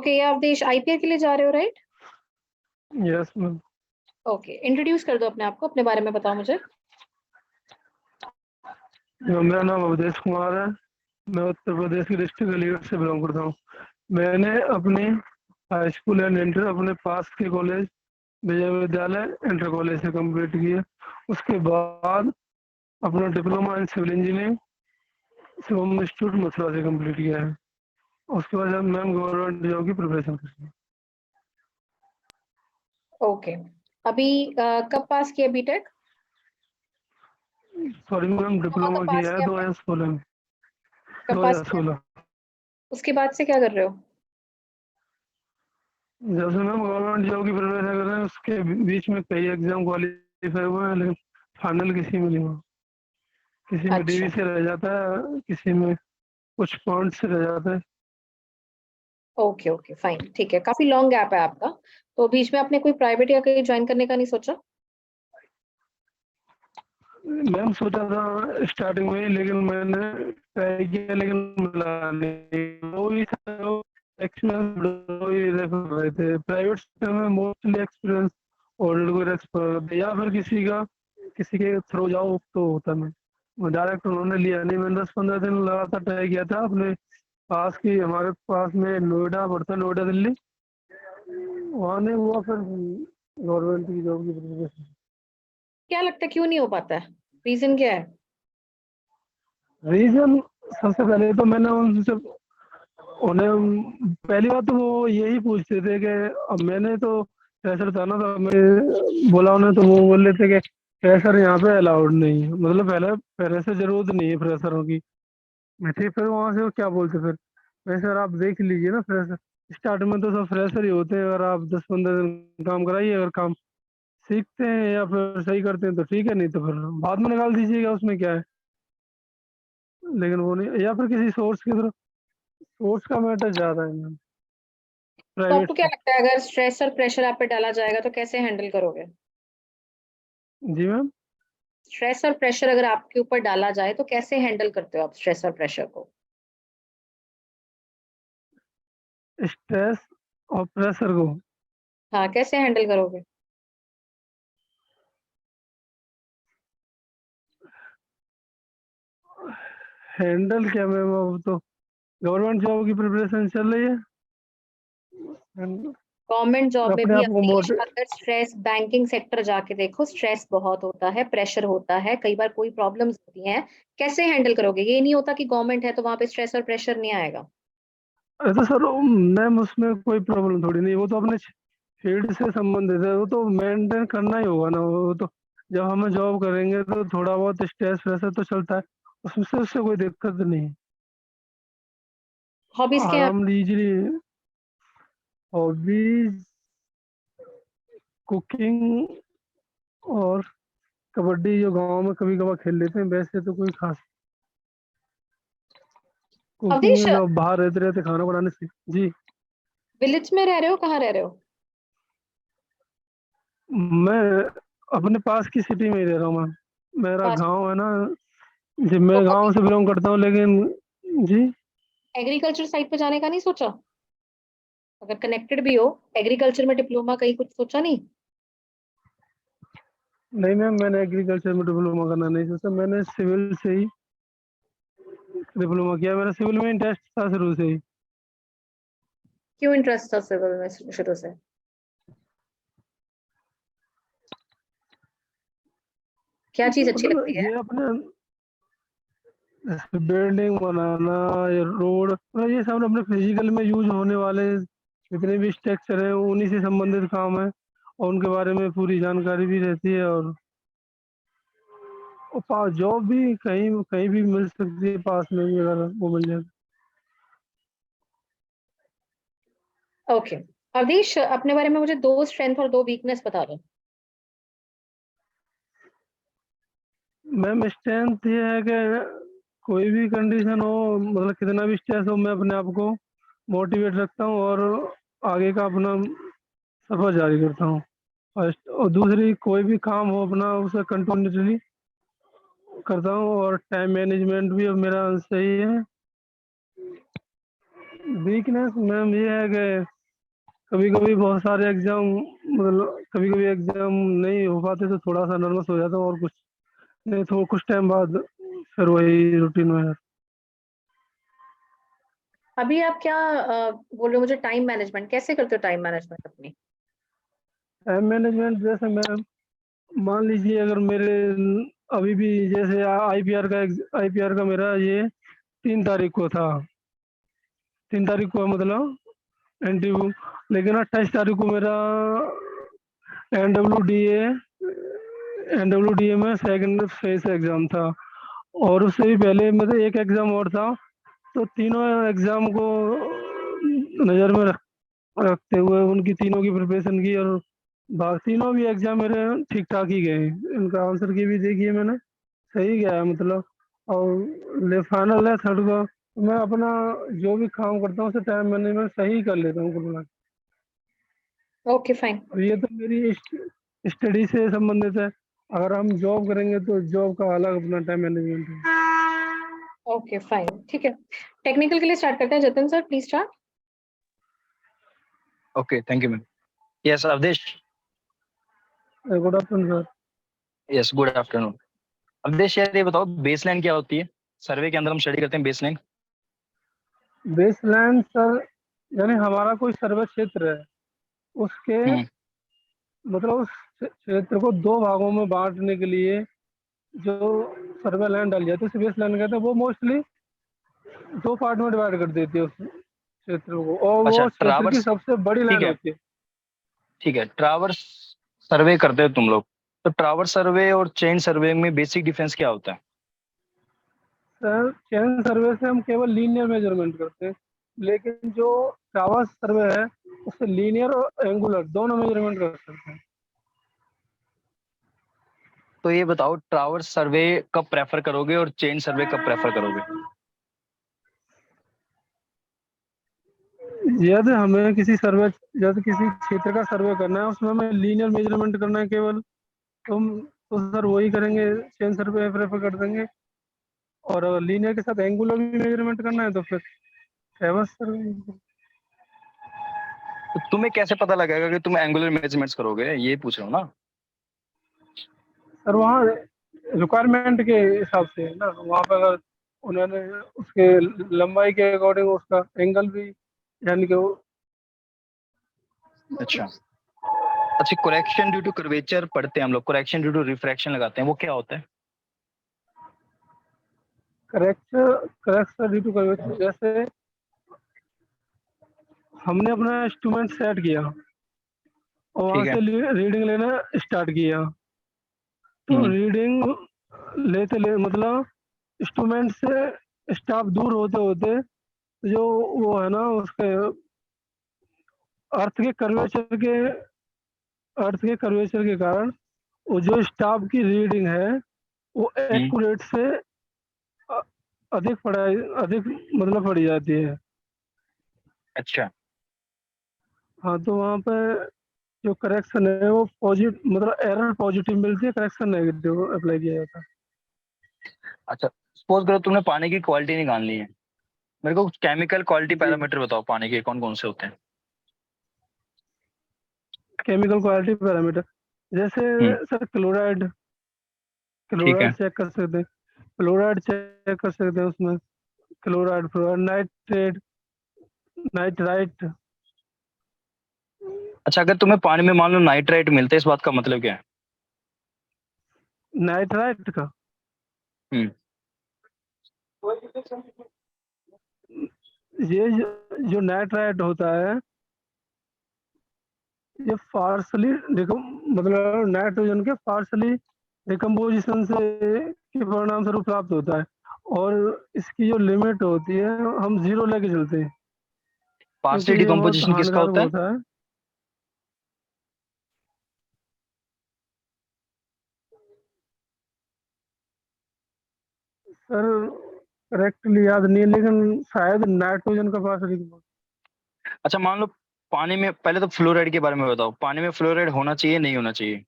Okay, ये आप देश आईपीएल के लिए जा रहे हो, right? Yes ma'am. Okay, introduce कर दो अपने आप को, अपने बारे में बताओ मुझे। मेरा नाम अवधेश कुमार है। मैं उत्तर प्रदेश के डिस्ट्रिक्ट अलीगढ़ से बिलोंग करता हूँ। मैंने अपनी हाई स्कूल एंड इंटर अपने पास के कॉलेज विजय विद्यालय इंटर कॉलेज से कंप्लीट किए। उसके बाद अपना diploma in civil engineering Shivam institute Mathura से कंप्लीट किया है। उसके बाद मैम गवर्नमेंट जॉब की प्रिपरेशन कर रही ओके, अभी कब पास किया बीटेक? है। सॉरी मैम, डिप्लोमा कब डिप्लोमा पास किया है किया आपने? 2016 में। कब दो पास हजार किया? सोलह उसके बाद से क्या कर रहे हो? जब से मैम गवर्नमेंट जॉब की प्रिपरेशन कर रहे हैं, उसके बीच में कई एग्जाम क्वालिफाई हुए हैं, लेकिन फाइनल किसी में नहीं हुआ। किसी में अच्छा, डीवी से रह जाता है, किसी में कुछ पॉइंट से रह जाता है। ओके ओके फाइन, ठीक है। काफी लॉन्ग गैप है आपका, तो बीच में आपने कोई प्राइवेट या कहीं ज्वाइन करने का नहीं सोचा? मैम सोचा था स्टार्टिंग में ही, लेकिन मैंने ट्राई किया लेकिन मिला नहीं। वो ही एक्सपीरियंस रेफर रहे थे प्राइवेट सेक्टर में, मोस्टली एक्सपीरियंस और कोई रेफर या फिर किसी के थ्रू जाओ तो होता नहीं। वो डायरेक्ट उन्होंने लिया नहीं। मैंने 10-15 दिन लगातार ट्राई किया था अपने पास की, हमारे पास में नोएडा पड़ता है, नोएडा दिल्ली, वहाँ नहीं हुआ। फिर गवर्नमेंट की जॉब की प्रिपरेशन। क्या लगता है क्यों नहीं हो पाता है? रीजन क्या है? रीजन सबसे पहले तो मैंने उनसे उन्हें पहली बात तो वो यही पूछते थे कि अब मैंने तो फ्रेशर था ना, तो मैं बोला उन्हें, तो वो बोल रहे थे कि फ्रेशर यहाँ पे अलाउड नहीं है, मतलब पहले पहले से जरूरत नहीं है फ्रेशरों की। मैं ठीक, फिर वहां से वो क्या बोलते फिर, फ्रेशर आप देख लीजिए ना फ्रेशर, स्टार्ट में तो सब फ्रेशर ही होते हैं। अगर आप 10-15 दिन काम कराइए, अगर काम सीखते हैं या फिर सही करते हैं तो ठीक है, नहीं तो फिर बाद में निकाल दीजिएगा, उसमें क्या है। लेकिन वो नहीं, या फिर किसी सोर्स की तरफ, सोर्स का मैटर ज्यादा है तो प्राइवेट आपको क्या से। लगता है, अगर स्ट्रेस और प्रेशर आप पे डाला जाएगा तो कैसे हैंडल करोगे? जी मैम। स्ट्रेस और प्रेशर अगर आपके ऊपर डाला जाए तो कैसे हैंडल करते हो आप स्ट्रेस और प्रेशर को? स्ट्रेस और प्रेशर को हाँ, कैसे हैंडल करोगे? हैंडल क्या मैम, अब तो गवर्नमेंट जॉब की प्रिपरेशन चल रही है। गवर्नमेंट जॉब में अपने भी आप को अवधेश, मोटिव। अगर स्ट्रेस, बैंकिंग सेक्टर जाके देखो, स्ट्रेस बहुत होता है, प्रेशर होता है, कई बार कोई प्रॉब्लम्स होती हैं। कैसे हैंडल करोगे? ये नहीं होता कि गवर्नमेंट है तो वहां पे स्ट्रेस और प्रेशर नहीं आएगा। ऐसा सर मैम, उसमें कोई प्रॉब्लम थोड़ी नहीं, वो तो अपने फील्ड से संबंधित है, वो तो मेंटेन करना ही होगा ना। वो तो जब हम जॉब करेंगे तो थोड़ा बहुत स्ट्रेस प्रेशर तो चलता है, उसमें उससे कोई दिक्कत नहीं। हॉबीज क्या है? आराम लीजिए। हॉबीज कुकिंग और कबड्डी, जो गांव में कभी कभार खेल लेते हैं, वैसे तो कोई खास। कुकिंग अवधेश, में जो बाहर रहते रहते खाना बनाने से। जी। विलेज में रह रहे हो, कहाँ रह रहे हो? मैं अपने पास की सिटी में ही रह रहा हूँ मैम। मेरा पास? गांव है ना। जी, तो मैं कभी गांव से बिलोंग करता हूँ, लेकिन जी। एग्रीकल्चर साइड पे जाने का नहीं सोचा? अगर कनेक्टेड भी हो, एग्रीकल्चर में डिप्लोमा कहीं कुछ सोचा नहीं? नहीं मैम, मैंने एग्रीकल्चर में डिप्लोमा करना नहीं सोचा। मैंने सिविल से ही डिप्लोमा किया। मेरा सिविल में इंटरेस्ट था शुरू से ही। क्यों इंटरेस्ट था सिविल में शुरू से? क्या चीज अच्छी लगती मतलब है? ये अपने बिल्डिंग बनाना या रोड, मतलब ये सब अपने फिजिकल में यूज होने वाले जितने भी स्ट्रक्चर है, उन्हीं से संबंधित काम है, और उनके बारे में पूरी जानकारी भी रहती है। और जॉब भी कहीं कहीं भी मिल सकती है, पास में ही अगर वो मिल जाए। ओके, अवधेश अपने बारे में मुझे दो स्ट्रेंथ और दो वीकनेस बता दो। मैम स्ट्रेंथ ये है कि कोई भी कंडीशन हो, मतलब कितना भी स्ट्रेस हो, मैं अपने आप को मोटिवेट रखता हूँ और आगे का अपना सफर जारी करता हूँ फर्स्ट। और दूसरी, कोई भी काम हो अपना उसे कंटिन्यूसली करता हूँ, और टाइम मैनेजमेंट भी अब मेरा सही है। वीकनेस मैम ये है कि कभी कभी बहुत सारे एग्जाम, मतलब कभी कभी एग्जाम नहीं हो पाते तो थोड़ा सा नर्वस हो जाता हूँ, और कुछ नहीं तो कुछ टाइम बाद फिर वही रूटीन में है। अभी आप क्या बोल रहे हो मुझे, टाइम मैनेजमेंट कैसे करते हो, टाइम मैनेजमेंट अपनी? टाइम मैनेजमेंट जैसे मैं, मान लीजिए अगर मेरे अभी भी जैसे आईपीआर का मेरा ये 3 तारीख को था, 3 तारीख को मतलब इंटरव्यू, लेकिन 28 तारीख को मेरा एनडब्ल्यू डी ए में सेकंड फेज एग्जाम था, और उससे भी पहले मतलब एक एग्जाम और था। तो तीनों एग्जाम को नज़र में रखते हुए उनकी तीनों की प्रिपरेशन की, और तीनों भी एग्जाम मेरे ठीक ठाक ही गए। इनका आंसर की भी देखिए मैंने, सही गया है मतलब। और ले फाइनल है थर्ड का, मैं अपना जो भी काम करता हूँ उसे टाइम मैनेजमेंट सही कर लेता हूँ कुल मिला के। Okay fine. और ये तो मेरी स्टडी से संबंधित है। अगर हम जॉब करेंगे तो जॉब का अलग अपना टाइम मैनेजमेंट है। ओके फाइन, ठीक है। टेक्निकल के लिए स्टार्ट करते हैं, Jatin sir please start. Okay, thank you ma'am. Yes Awadhesh. Good afternoon sir. Yes, good afternoon. Awadhesh यार ये बताओ, बेसलाइन क्या होती है? सर्वे के अंदर हम स्टडी करते हैं बेसलाइन। बेसलाइन सर, यानी हमारा कोई सर्वे क्षेत्र है, उसके हम्म। मतलब उस क्षेत्र को 2 भागों में बांटने के लिए जो सर्वे लाइन डाली जाती है उसे बेस लाइन कहते हैं। वो मोस्टली 2 पार्ट में डिवाइड कर देती है उस क्षेत्र को, और अच्छा, वो क्षेत्र की ट्रावर्स। सबसे बड़ी ठीक लाइन है, होती है। ठीक है, ट्रावर्स सर्वे करते हो तुम लोग। तो ट्रावर्स सर्वे और चेन सर्वे में बेसिक डिफरेंस क्या होता है? सर चैन सर्वे से हम केवल लीनियर मेजरमेंट करते हैं, लेकिन जो टावर सर्वे है उससे लीनियर और एंगुलर दोनों मेजरमेंट कर सकते हैं। तो ये बताओ, ट्रावर्स सर्वे कब प्रेफर करोगे और चेन सर्वे कब प्रेफर करोगे? यदि हमें किसी सर्वे, यदि किसी क्षेत्र का सर्वे करना है उसमें हमें लीनियर मेजरमेंट करना है केवल, तो हम तो सर वही करेंगे, चेन सर्वे प्रेफर कर देंगे। और अगर लीनियर के साथ एंगुलर भी मेजरमेंट करना है तो फिर ट्रैवर्स सर्वे। तो तुम्हें कैसे पता लगेगा कि तुम एंगुलर मेजरमेंट्स करोगे, ये पूछ रहा हूँ ना। सर वहाँ रिक्वायरमेंट के हिसाब से है ना, वहाँ पर अगर उन्होंने उसके लंबाई के अकॉर्डिंग उसका एंगल भी, यानी कि अच्छा। अच्छा, करेक्शन ड्यू टू कर्वेचर पढ़ते हैं हम लोग, करेक्शन ड्यू टू रिफ्रैक्शन लगाते हैं, वो क्या होता है? Correction correction due to curvature. जैसे हमने अपना इंस्ट्रूमेंट सेट किया और वहाँ ठीक है। से रीडिंग लेना स्टार्ट किया, तो हम्म। रीडिंग लेते ले मतलब इंस्ट्रूमेंट से स्टाफ दूर होते होते जो वो है ना उसके अर्थ के कर्वेचर के अर्थ के कर्वेचर के कारण वो जो स्टाफ की रीडिंग है वो हम्म। एक्यूरेट से अ- अधिक मतलब पड़ी जाती है। अच्छा। हाँ, तो वहाँ पे जो करेक्शन है वो पॉजिटिव, मतलब एरर पॉजिटिव मिलती है, करेक्शन नेगेटिव अप्लाई किया जाता है। अच्छा, सपोज करो तुमने पानी की क्वालिटी निकालनी है, मेरे को केमिकल क्वालिटी जी, पैरामीटर बताओ, पानी के कौन कौन से होते हैं? केमिकल क्वालिटी पैरामीटर जैसे हम्म। सर क्लोराइड, ठीक है। चेक कर सकते हैं, फ्लोराइड चेक कर सकते हैं उसमें, क्लोराइड फ्लोराइड नाइट्रेट नाइट्राइट। अच्छा, अगर तुम्हें पानी में मान लो नाइट्राइट मिलता है, इस बात का मतलब क्या है? नाइट्राइट का हम्म। ये जो नाइट्राइट होता है ये पार्सली मतलब नाइट्रोजन के पार्सली डिकम्पोजिशन से के परिणाम स्वरूप प्राप्त होता है, और इसकी जो लिमिट होती है हम 0 लेके चलते हैं, क्योंकि पार्शियल ये बहुत डिकम्पोजिशन किसका हानिकारक होता है? होता है। सर करेक्टली याद नहीं है, लेकिन शायद नाइट्रोजन का पार्सली। अच्छा, मान लो पानी में, पहले तो फ्लोराइड के बारे में बताओ, पानी में फ्लोराइड होना चाहिए नहीं होना चाहिए?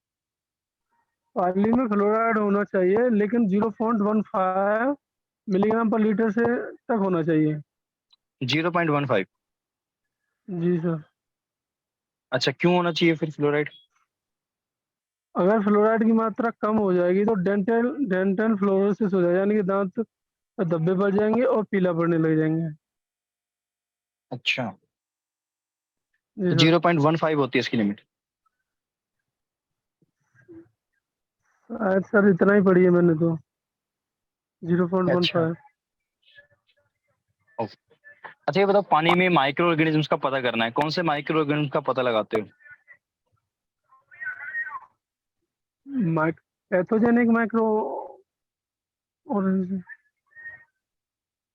पानी में फ्लोराइड होना चाहिए, लेकिन 0.15 मिलीग्राम पर लीटर से तक होना चाहिए। 0.15। जी सर। अच्छा, क्यों होना चाहिए फिर फ्लोराइड? अगर फ्लोराइड की मात्रा कम हो जाएगी तो डेंटल डेंटल फ्लोरोसिस हो जाएगा, यानी कि दांत में धब्बे पड़ जाएंगे और पीला पड़ने लग जाएंगे। अच्छा, जी तो सर। 0.15 होती है इसकी लिमिट। शायद सर इतना ही पढ़ी है मैंने तो, जीरो पॉइंट वन अच्छा। Five okay. अच्छा, ये बताओ, पानी में माइक्रो ऑर्गेनिज्म्स का पता करना है, कौन से माइक्रो ऑर्गेनिज्म का पता लगाते हो? माइक पैथोजेनिक माइक्रो और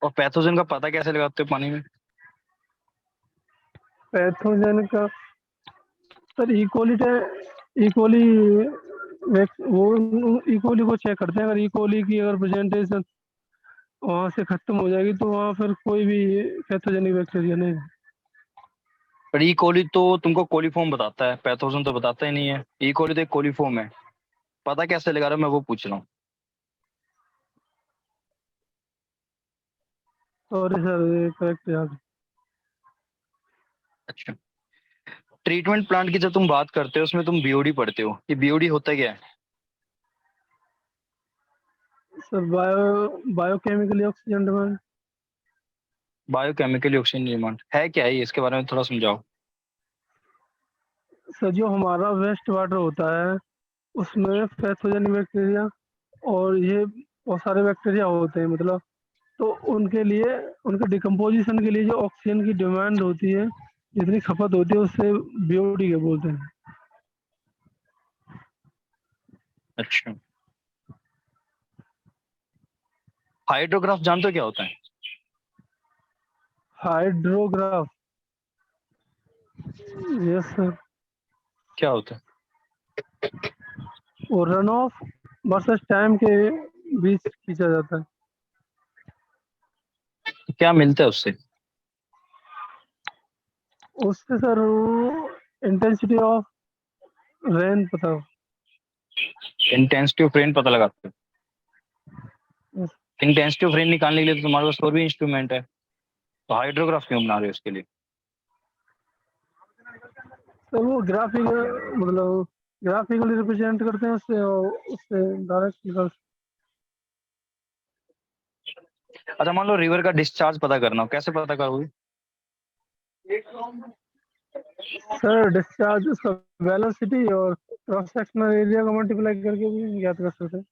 और पैथोजन का पता कैसे लगाते हो पानी में? पैथोजेनिक का सर इकोली इकोली वो इकोली को चेक करते हैं। अगर इकोली की अगर प्रेजेंटेशन वहां से खत्म हो जाएगी तो वहां फिर कोई भी पैथोजेनिक बैक्टीरिया नहीं है। पर ई कोली तो तुमको कोलीफॉर्म बताता है, पैथोजन तो बताता ही नहीं है। ई कोली तो एक कोलीफॉर्म है, पता कैसे लगा रहा हूँ मैं वो पूछ रहा हूँ। सॉरी सर, ये करेक्ट याद। अच्छा, ट्रीटमेंट प्लांट की जब तुम बात करते हो उसमें तुम बीओडी पढ़ते हो, ये बीओडी होता क्या है? Sir biochemically oxygen demand. Biochemically oxygen demand है क्या है ये? इसके बारे में थोड़ा समझाओ। सर जो हमारा वेस्ट वाटर होता है उसमें पैथोजेनिक बैक्टीरिया और ये बहुत सारे बैक्टीरिया होते हैं, मतलब तो उनके लिए उनके डिकम्पोजिशन के लिए जो ऑक्सीजन की डिमांड होती है, जितनी खपत होती है, उससे बीओडी के बोलते हैं। अच्छा, हाइड्रोग्राफ जानते हो क्या होता है? Hydrograph, yes sir. क्या होता है? वो रन ऑफ वर्सेस टाइम के बीच खींचा जाता है। तो क्या मिलता है उससे? उससे सर इंटेंसिटी ऑफ रेन पता हो। इंटेंसिटी ऑफ रेन पता लगाते हो? Yes। इंटेंसिटी ऑफ रेन निकालने के लिए तो तुम्हारे पास और भी इंस्ट्रूमेंट है, तो हाइड्रोग्राफ क्यों बना रहे हो उसके लिए? सर वो ग्राफिक, मतलब ग्राफिकली रिप्रेजेंट करते हैं उससे, और उससे डायरेक्ट निकल। अच्छा, मान लो रिवर का डिस्चार्ज पता करना हो, कैसे पता करोगे? सर डिस्चार्ज उसका वेलोसिटी और क्रॉस सेक्शनल एरिया को मल्टीप्लाई करके भी ज्ञात कर सकते हैं।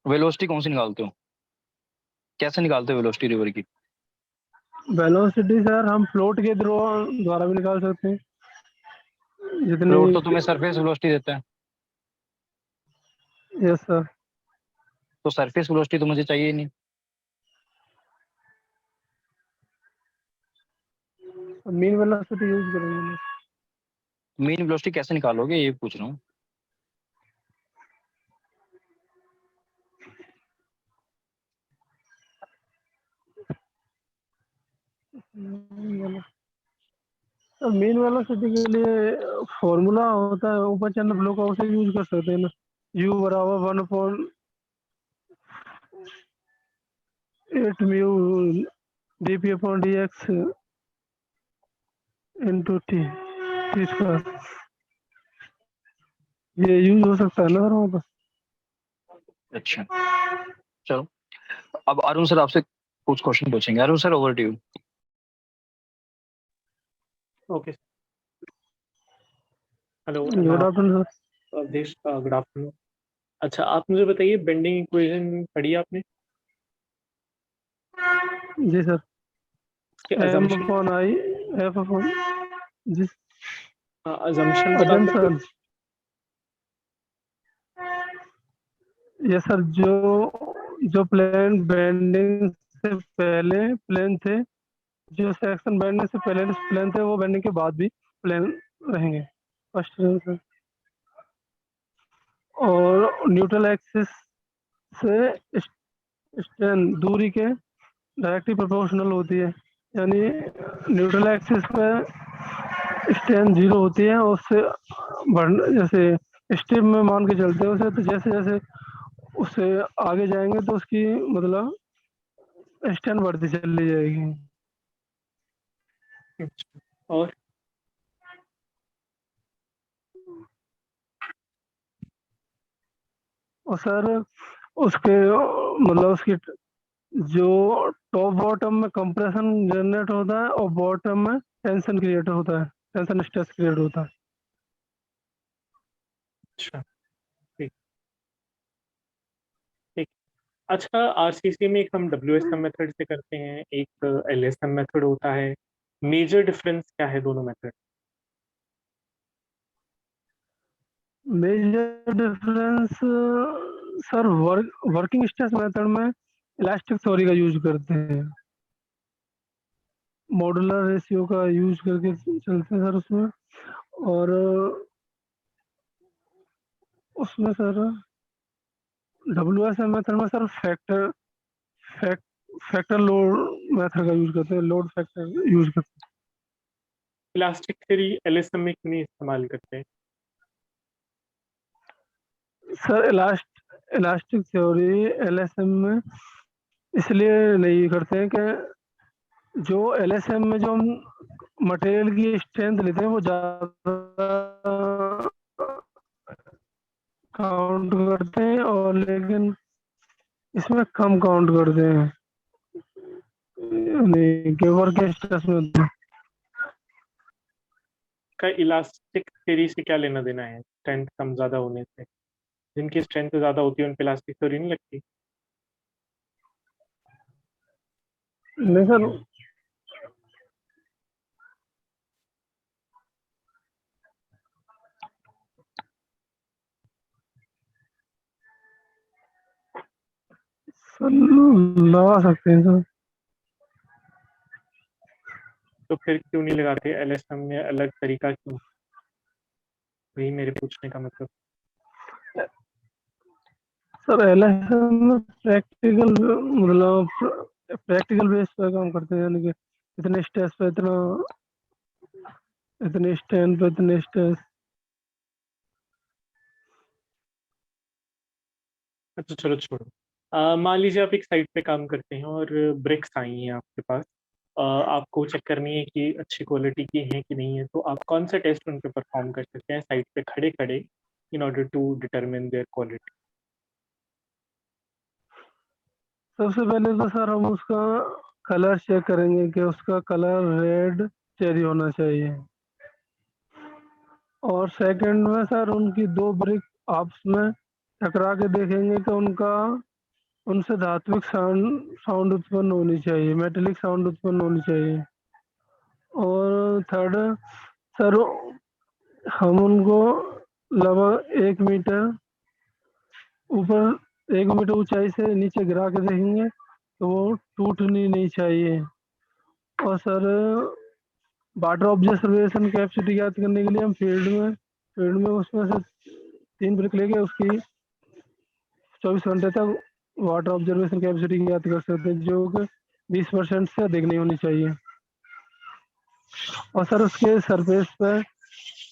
वेलोसिटी कौन सी निकालते हो, कैसे निकालते हो वेलोसिटी रिवर की? वेलोसिटी सर हम फ्लोट के द्वारा भी निकाल सकते हैं, जितनी। फ्लोट तो तुम्हें सरफेस वेलोसिटी देता है, यस सर। तो सरफेस वेलोसिटी तो मुझे चाहिए ही नहीं। मीन वेलोसिटी यूज करेंगे। मीन वेलोसिटी कैसे निकालोगे ये पूछ रहा हूँ। मीन वेलोसिटी के लिए फॉर्मूला होता है ऊपर चैनल फ्लो का, उसे यूज कर सकते हैं ना। यू बराबर 1/8 mu dp upon dx into T square. ये यूज हो सकता है ना सर वहाँ पर। अच्छा, चलो, अब अरुण सर आपसे कुछ क्वेश्चन पूछेंगे। Arun sir, over to you. Okay. Hello good afternoon sir. Awadhesh, good afternoon. अच्छा, आप मुझे बताइए, बेंडिंग इक्वेशन पढ़ी है आपने? जी सर। उसके M assumption, upon I F upon, जी अजम्पशन बता सकते सर। ये सर जो प्लेन बेंडिंग से पहले प्लेन थे, जो सेक्शन बैंडने से पहले प्लेन थे, वो बैंडिंग के बाद भी प्लेन रहेंगे, फर्स्ट सर। और न्यूट्रल एक्सिस से स्टैन दूरी के डायरेक्टली प्रोपोर्शनल होती है, यानी न्यूट्रल एक्सिस पे स्टैन 0 होती है, और उससे बढ़ जैसे स्टेप में मान के चलते हैं उसे, तो जैसे जैसे उससे आगे जाएंगे तो उसकी मतलब स्टैन बढ़ती चली जाएगी। अच्छा, और और सर उसके मतलब उसकी जो टॉप बॉटम में कंप्रेशन जनरेट होता है और बॉटम में टेंशन क्रिएट होता है, टेंशन स्ट्रेस क्रिएट होता है। अच्छा, ठीक ठीक। अच्छा, आरसीसी में एक हम डब्ल्यूएसएम मेथड से करते हैं, एक एलएसएम मेथड होता है। मेजर डिफरेंस क्या है दोनों method? Major difference sir working stress method में इलास्टिक थ्योरी का यूज करते हैं, मॉडुलर रेशियो का यूज करके चलते हैं सर उसमें। और उसमें सर डब्ल्यूएसएम मेथड में sir fact factor load method का यूज करते हैं, लोड फैक्टर यूज करते इलास्टिक थ्योरी एलएसएम में क्यों नहीं इस्तेमाल करते हैं? हैं सर। इलास्टिक थ्योरी एलएसएम में इसलिए नहीं करते हैं कि जो एलएसएम में जो हम मटेरियल की स्ट्रेंथ लेते हैं वो ज़्यादा काउंट करते हैं, और लेकिन इसमें कम काउंट करते हैं, नहीं कि वर्क स्ट्रेस में होते हैं। का इलास्टिक थ्योरी से क्या लेना देना है स्ट्रेंथ कम ज्यादा होने से? जिनकी स्ट्रेंथ ज्यादा होती है उन पे इलास्टिक थ्योरी नहीं लगती? नहीं सर, सर लगा सकते हैं सर। तो फिर क्यों नहीं लगाते एलएसएम में? अलग तरीका क्यों? वही मेरे पूछने का मतलब। सर एलएसएम में प्रैक्टिकल मतलब प्रैक्टिकल बेस पे काम करते हैं, यानी कि इतने स्ट्रेस पे इतना, इतने स्ट्रेन पे इतने स्ट्रेस। अच्छा चलो छोड़ो। मान लीजिए आप एक साइट पे काम करते हैं और ब्रिक्स आई हैं आपके पास। आपको चेक करनी है कि अच्छी क्वालिटी की है कि नहीं है, तो आप कौन सा टेस्ट उन पे परफॉर्म कर सकते हैं साइट पे खड़े खड़े in order to determine their quality? सबसे पहले तो सर हम उसका कलर चेक करेंगे कि उसका कलर रेड चेरी होना चाहिए। और सेकंड में सर उनकी दो ब्रिक आपस में टकरा के देखेंगे कि उनका उनसे धात्विक साउंड साउंड उत्पन्न होनी चाहिए, मेटेलिक साउंड उत्पन्न होनी चाहिए। और थर्ड सर हम उनको लगभग 1 मीटर ऊपर, 1 मीटर ऊंचाई से नीचे गिरा के देखेंगे तो वो टूटनी नहीं चाहिए। और सर वाटर ऑब्जर्वेशन कैपेसिटी याद करने के लिए हम फील्ड में उसमें से 3 ब्रिक लेके उसकी 24 घंटे तक वाटर ऑब्जर्वेशन कैपेसिटी याद कर सकते हैं, जो कि 20% से अधिक नहीं होनी चाहिए। और सर उसके सरफेस पे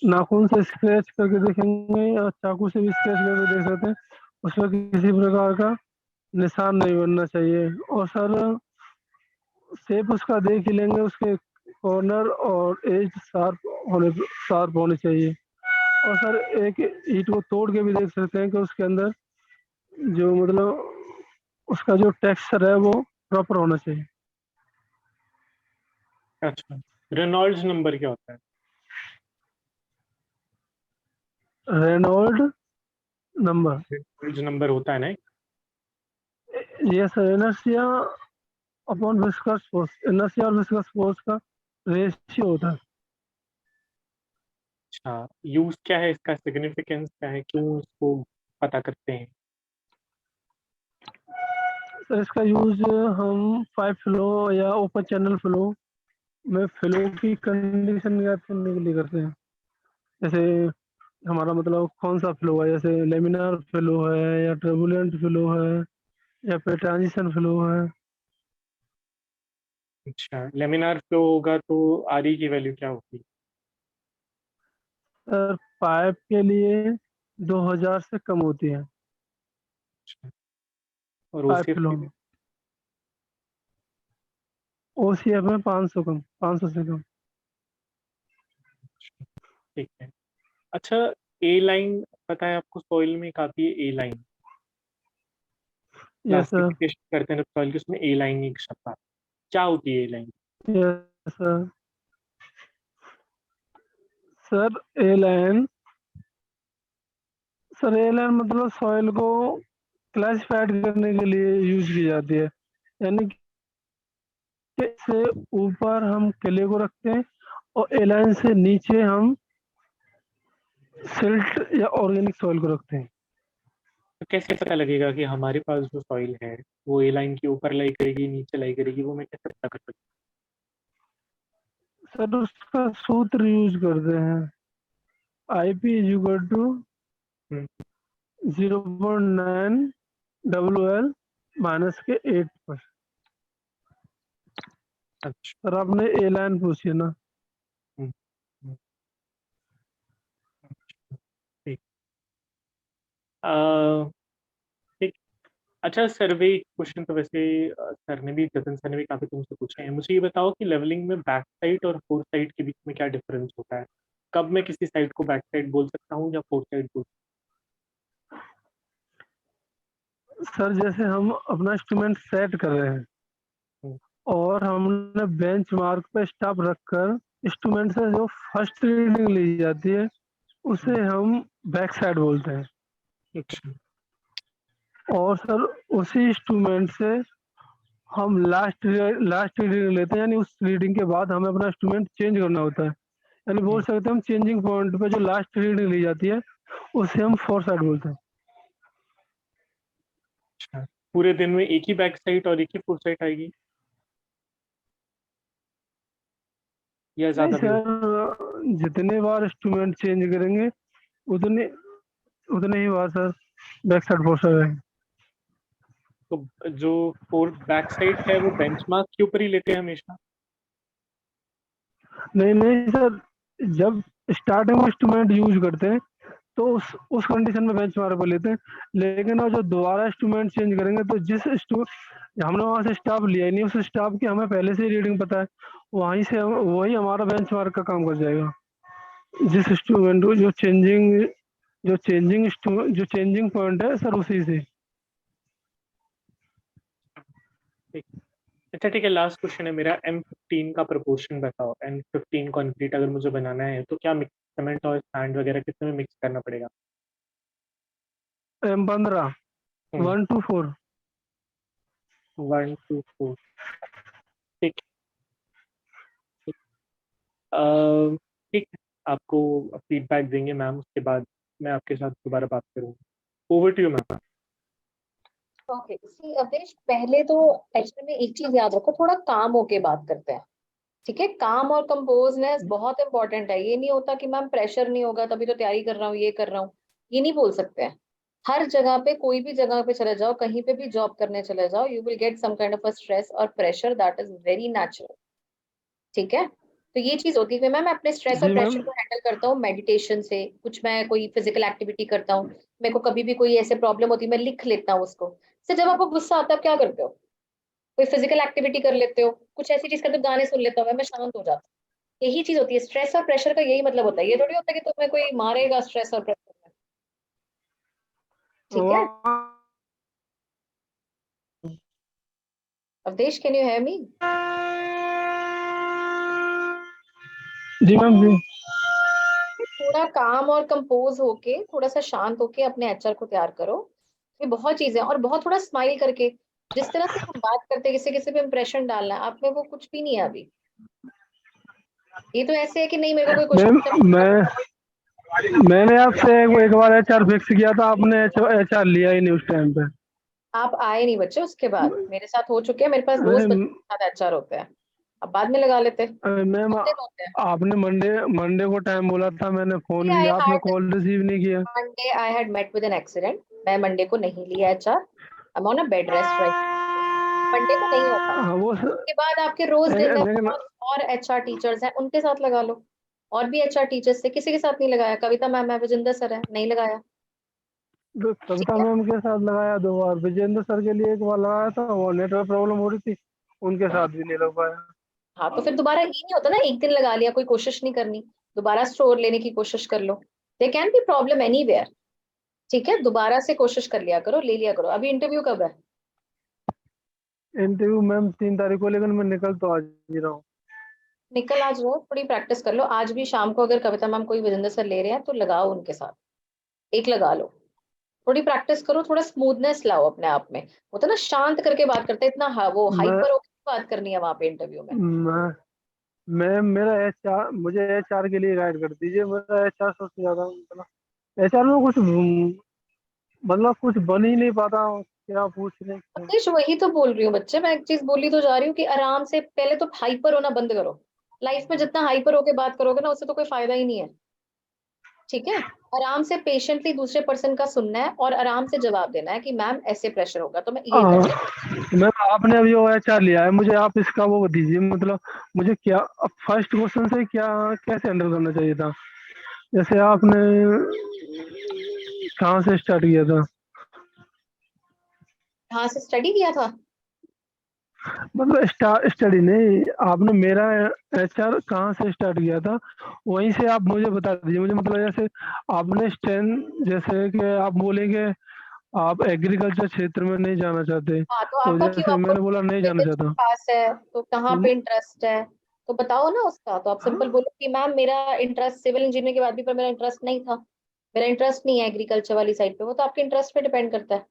नाखून से स्क्रैच करके देखेंगे या चाकू से भी स्क्रैच करके देख सकते हैं, उसमें किसी प्रकार का निशान नहीं बनना चाहिए। और सर शेप उसका देख ही लेंगे, उसके कॉर्नर और एज शार्प होने चाहिए। और सर एक ईंट को तोड़ के भी देख सकते हैं कि उसके अंदर जो मतलब उसका जो टेक्सचर है वो प्रॉपर होना चाहिए। अच्छा, रेनॉल्ड्स नंबर क्या होता है? रेनॉल्ड नंबर, रेनॉल्ड्स नंबर होता है ना? ये sir inertia upon viscous force, inertia और विस्कस फोर्स का रेशियो होता है। अच्छा, यूज क्या है इसका, सिग्निफिकेंस क्या है, क्यों इसको पता करते हैं? सर इसका यूज हम पाइप फ्लो या ओपन चैनल फ्लो में फ्लो की कंडीशन याद करने के लिए करते हैं। जैसे हमारा मतलब कौन सा फ्लो है, जैसे लेमिनार फ्लो है या टर्बुलेंट फ्लो है या फिर ट्रांजिशन फ्लो है। अच्छा, लेमिनार फ्लो होगा तो आर ई की वैल्यू क्या होगी? सर पाइप के लिए 2000 से कम होती है, अच्छा, और पाइप ओसीएफ फ्लो के में। लिए? ओसीएफ में 500 कम, 500 से कम। ठीक है। अच्छा, ए लाइन पता है आपको, सॉइल में एक आती है ए लाइन, यस सर। क्लासिफिकेशन करते हैं सॉइल की, उसमें ए लाइन एक शब्द आता है। क्या होती है ए लाइन? Yes sir. सर ए लाइन, सर ए लाइन मतलब सॉइल को क्लासिफाइड करने के लिए यूज की जाती है। यानी कि से ऊपर हम क्ले को रखते हैं और ए लाइन से नीचे हम सिल्ट या ऑर्गेनिक सॉइल को रखते हैं। तो कैसे पता लगेगा कि हमारे पास जो सॉइल है वो ए लाइन के ऊपर लाई करेगी, नीचे लाई करेगी, वो मैं कैसे पता कर सकता सर उसका सूत्र यूज करते हैं, IP इज इक्वल टू हूँ? 0.9 WL माइनस के 8 पर। अच्छा। सर आपने ए लाइन पूछी है ना। हम्म, हम्म, ठीक। अ, ठीक। अच्छा, सर्वे क्वेश्चन तो वैसे सर ने भी, जतन सर ने भी काफी तुमसे पूछे हैं। मुझे ये बताओ कि लेवलिंग में बैक साइड और फोर साइड के बीच में क्या डिफरेंस होता है? कब मैं किसी साइड को बैक साइड बोल सकता हूँ या फोर साइड बोल? सर जैसे हम अपना इंस्ट्रूमेंट सेट कर रहे हैं हम्म, और हमने बेंच मार्क पे स्टॉप रखकर इंस्ट्रूमेंट से जो फर्स्ट रीडिंग ली जाती है उसे हम बैक साइड बोलते हैं। अच्छा। और सर उसी इंस्ट्रूमेंट से हम लास्ट रीडिंग लेते हैं, यानी उस रीडिंग के बाद हमें अपना इंस्ट्रूमेंट चेंज करना होता है। यानी बोल हम्म, सकते हैं हम चेंजिंग पॉइंट पे जो लास्ट रीडिंग ली जाती है उसे हम फोर साइड बोलते हैं। अच्छा, पूरे दिन में एक ही बैक साइड और एक ही फोर साइड आएगी या नहीं ज्यादा भी हो? सर, जितने बार इंस्ट्रूमेंट चेंज करेंगे उतने उतने ही बार sir back side four side आएंगे। तो जो फोर बैक साइड है वो बेंचमार्क के ऊपर ही लेते हैं हमेशा? नहीं नहीं सर, जब स्टार्टिंग में इंस्ट्रूमेंट यूज करते हैं तो उस कंडीशन में बेंच मार्क पर लेते हैं। लेकिन वो जो दोबारा इंस्ट्रूमेंट चेंज करेंगे तो हमने वहां से स्टाफ लिया ही नहीं, उस स्टाफ की हमें पहले से ही रीडिंग पता है, वहीं से वही हमारा बेंच मार्क का काम कर जाएगा। जिस इंस्ट्रूमेंट को जो चेंजिंग पॉइंट है सर उसी से। ठीक। अच्छा ठीक है, लास्ट क्वेश्चन है मेरा। M15 का प्रपोर्शन बताओ। M15 कंक्रीट अगर मुझे बनाना है तो क्या मिक्स सीमेंट और सैंड वगैरह कितने में मिक्स करना पड़ेगा? M15 1:4। 1:4। ठीक। ठीक। ठीक है, आपको फीडबैक देंगे मैम, उसके बाद मैं आपके साथ दोबारा बात करूँगा। Over to you ma'am. Okay see Awadhesh, पहले तो एक्चुअली में एक चीज याद रखो, थोड़ा काम होके बात करते हैं। ठीक है, काम और कंपोजनेस बहुत इंपॉर्टेंट है। ये नहीं होता कि मैम प्रेशर नहीं होगा तभी तो तैयारी कर रहा हूँ, ये कर रहा हूँ, ये नहीं बोल सकते हैं। हर जगह पे, कोई भी जगह पे चले जाओ, कहीं पे भी जॉब करने चले जाओ, you will get some kind of a stress और pressure, that is very natural. ठीक है, तो ये चीज होती है कि मैम मैं अपने स्ट्रेस और जी मैम। प्रेशर को हैंडल करता हूँ मेडिटेशन से, कुछ मैं कोई फिजिकल एक्टिविटी करता हूँ। मेरे को कभी भी कोई ऐसे प्रॉब्लम होती है, मैं लिख लेता हूँ उसको। से जब आपको गुस्सा आता है आप क्या करते हो? कोई फिजिकल एक्टिविटी कर लेते हो, कुछ ऐसी चीज करते हो, गाने सुन लेता हूँ मैं शांत हो जाता हूँ। यही चीज होती है स्ट्रेस और प्रेशर का, यही मतलब होता है। ये थोड़ी होता है कि तुम्हें कोई मारेगा स्ट्रेस और प्रेशर में। ठीक है और Awadhesh, can you hear me? जी मैम जी। थोड़ा काम और कंपोज होके, थोड़ा सा शांत होके अपने एचआर को तैयार करो। ये बहुत चीजें, और बहुत थोड़ा स्माइल करके। जिस तरह से हम बात करते हैं, किसी किसी पे इंप्रेशन डालना है, आप में वो कुछ भी नहीं है अभी। ये तो ऐसे है कि नहीं, मेरे को कोई मैम क्वेश्चन। मैंने आपसे एक बार HR फिक्स किया था, आपने HR लिया ही नहीं उस टाइम पे। आप आए नहीं बच्चे, उसके बाद मेरे साथ हो चुके हैं, मेरे पास रोज अरे बच्चों के साथ एचआर होते हैं। अब बाद में लगा लेते, मैम, बहुत दिन होते हैं। आपने मंडे मंडे को टाइम बोला था, मैंने फोन आई किया, आपने हैड कॉल रिसीव नहीं किया। Monday I had met with an accident. मैं मंडे को नहीं लिया HR, I am on a bed rest right. Monday को नहीं होता। हाँ उसके बाद आपके रोज दिन है, लेकिन बहुत और एचआर टीचर्स हैं, उनके साथ लगा लो। और भी एचआर टीचर्स थे, किसी के साथ नहीं लगाया। कविता मैम है, विजेंद्र सर है, नहीं लगाया। तो ठीक कविता है, मैम के साथ लगाया 2 बार, विजेंद्र सर के लिए 1 बार लगाया था, वो नेटवर्क प्रॉब्लम हो रही थी, उनके साथ भी नहीं लग पाया। हाँ तो फिर दोबारा ये नहीं होता ना, एक दिन लगा लिया, कोई कोशिश नहीं करनी। दोबारा स्टोर लेने की कोशिश कर लो। There can be problem anywhere, ठीक है, दोबारा से कोशिश कर लिया करो, ले लिया करो। अभी इंटरव्यू कब है? इंटरव्यू मैम 3 तारीख को, लेकिन मैं निकल तो आज ही रहा हूँ। निकल आज लो, थोड़ी प्रैक्टिस कर लो। आज भी शाम को अगर कविता मैम कोई विजेंद्र सर ले रहे हैं तो लगाओ उनके साथ, एक लगा लो, थोड़ी प्रैक्टिस करो, थोड़ा स्मूथनेस लाओ अपने आप में। वो तो ना शांत करके बात करते हैं, इतना वो मैं हाइपर होकर बात करनी है वहां पे इंटरव्यू में। मैं मैं मेरा HR, मुझे HR के लिए गाइड कर दीजिए। मेरा HR सबसे ज्यादा, मतलब HR में कुछ मतलब कुछ बन ही नहीं पाता, क्या पूछ रहे हैं। देश वही तो बोल रही हूँ बच्चे, मैं एक चीज बोली तो जा रही हूँ कि आराम से पहले तो हाइपर होना बंद करो। लाइफ में जितना हाइपर होके बात करोगे ना, उससे तो कोई फायदा ही नहीं है, ठीक है। आराम से पेशेंटली दूसरे पर्सन का सुनना है और आराम से जवाब देना है कि मैम ऐसे प्रेशर होगा तो मैं ये कर सकती मैम आपने अभी वो HR लिया है, मुझे आप इसका वो दीजिए, मतलब मुझे क्या फर्स्ट क्वेश्चन से क्या कैसे हैंडल करना चाहिए था। जैसे आपने कहाँ से स्टार्ट किया था? हूँ। कहाँ से स्टडी किया था? मतलब स्टडी नहीं, आपने मेरा HR कहाँ से स्टार्ट किया था, वहीं से आप मुझे बता दीजिए। मुझे मतलब जैसे आपने स्ट्रेंथ, जैसे कि आप बोलेंगे आप एग्रीकल्चर क्षेत्र में नहीं जाना चाहते, हाँ तो तो आपका क्यों, जैसे आपको मैंने बोला नहीं जाना विलेज के चाहता। पास है तो कहाँ तो पे इंटरेस्ट है, तो बताओ ना उसका। तो आप सिंपल बोलो कि मैम मेरा इंटरेस्ट सिविल इंजीनियरिंग के बाद भी, पर मेरा इंटरेस्ट नहीं था, मेरा इंटरेस्ट नहीं है एग्रीकल्चर वाली साइड पे। वो तो आपके इंटरेस्ट पे डिपेंड करता है।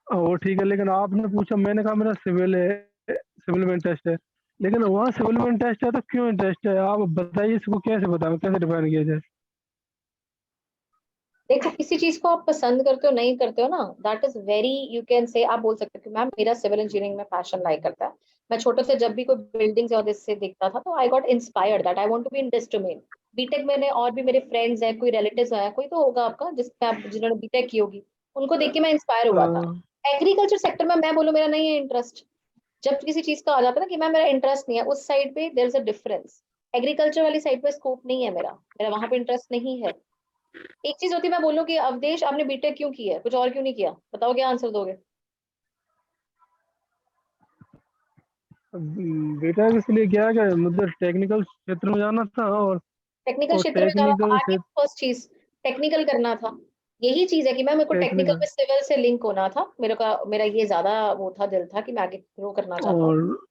वो ठीक है, लेकिन आपने पूछा, मैंने कहा मेरा सिविल है, सिविल में इंटरेस्ट है। लेकिन वहाँ सिविल में इंटरेस्ट है तो क्यों इंटरेस्ट है, आप बताइए, इसको कैसे बताऊँ, कैसे डिफाइन किया जाए। देखो किसी चीज को आप पसंद करते हो नहीं करते हो ना, that is very, you can say, आप बोल सकते हो कि मैम मेरा सिविल इंजीनियरिंग में पैशन लाई करता है। मैं छोटे से जब भी कोई बिल्डिंग्स और इससे देखता था तो I got inspired that I want to be in this domain. BTech मैंने, और भी मेरे फ्रेंड्स हैं, कोई रिलेटिव्स हैं, कोई तो होगा आपका जिसमें आप, जिन्होंने बीटेक की होगी, उनको देख के मैं इंस्पायर हुआ था। हाँ, एग्रीकल्चर सेक्टर में मैं बोलूँ मेरा नहीं है इंटरेस्ट, जब किसी चीज का आ जाता है ना कि मैम मेरा इंटरेस्ट नहीं है उस साइड पे, there is a difference. Agriculture वाली साइड पे स्कोप नहीं है मेरा, मेरा वहां पे इंटरेस्ट नहीं है। एक चीज होती है, मैं बोलूं कि अवधेश आपने बीटेक क्यों किया है, कुछ और क्यों नहीं किया, बताओ क्या आंसर दोगे? बेटा इसलिए क्या है कि मुझे टेक्निकल क्षेत्र में जाना था, टेक्निकल और क्षेत्र में जाना था, टेक्निकल आगे क्षेत्र, फर्स्ट चीज टेक्निकल करना था। यही चीज है कि मैं, मेरे को टेक्निकल टेक्निकल में सिविल से लिंक होना था, मेरा ये ज्यादा वो था, दिल था कि मैं आगे ग्रो करना चाहता हूँ। और